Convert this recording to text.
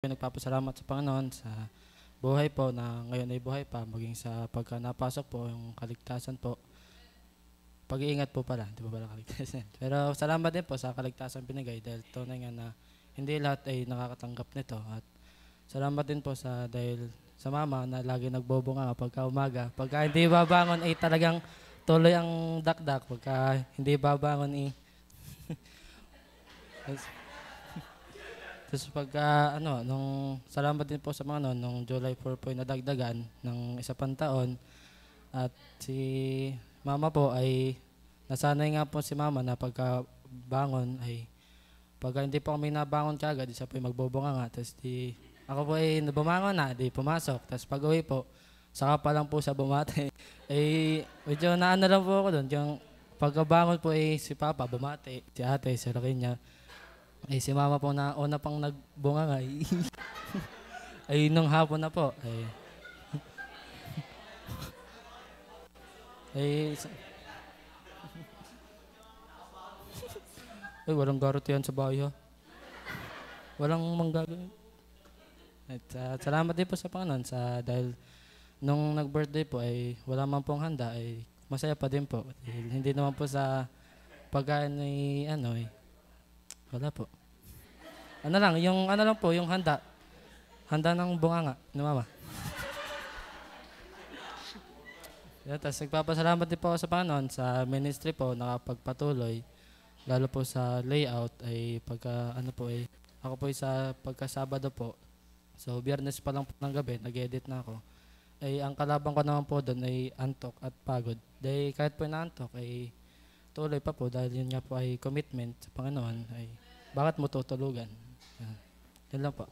Nagpapasalamat sa Panginoon sa buhay po na ngayon ay buhay pa, maging sa pagka napasok po yung kaligtasan po. Pag-iingat po pala, di ba pala kaligtasan? Pero salamat din po sa kaligtasan binigay dahil tunay nga na hindi lahat ay nakakatanggap nito. At salamat din po dahil sa mama na lagi nagbobunga pagka umaga. Pagka hindi babangon ay talagang tuloy ang dakdak. Pagka hindi babangon ay tapos pagka salamat din po sa mga nung July 4 po ay nadagdagan ng isa pang taon. At si mama po ay nasanay nga po si mama na pagka bangon ay pagka hindi po kami nabangon kagad, siya po ay magbubunga nga. Tapos ako po ay bumangon na, di pumasok. Tapos pag uwi po, saka pa lang po siya bumate. Medyo naano lang po ako doon. Yung pagkabangon po ay si papa bumate, si ate, si Raquel. Si mama po na una pang nagbunga nga ay nung hapon na po ay walang garot yan sa bahay ha. Walang manggagawin. At salamat din po sa Panginoon dahil nung nag-birthday po ay wala man pong handa ay masaya pa din po. Hindi naman po sa pagkain ay wala po. Yung handa. Handa ng bunganga ni mama. Tapos nagpapasalamat din po ako sa Panginoon sa ministry po nakapagpatuloy. Lalo po sa layout ay ako po sa pagkasabado po. So Biyernes pa lang po ng gabi, nag-edit na ako. Ang kalabang ko naman po doon ay antok at pagod. Dahil kahit po naantok ay tuloy pa po dahil yun nga po ay commitment sa Panginoon ay bakit mo tutulugan? Yan lang po.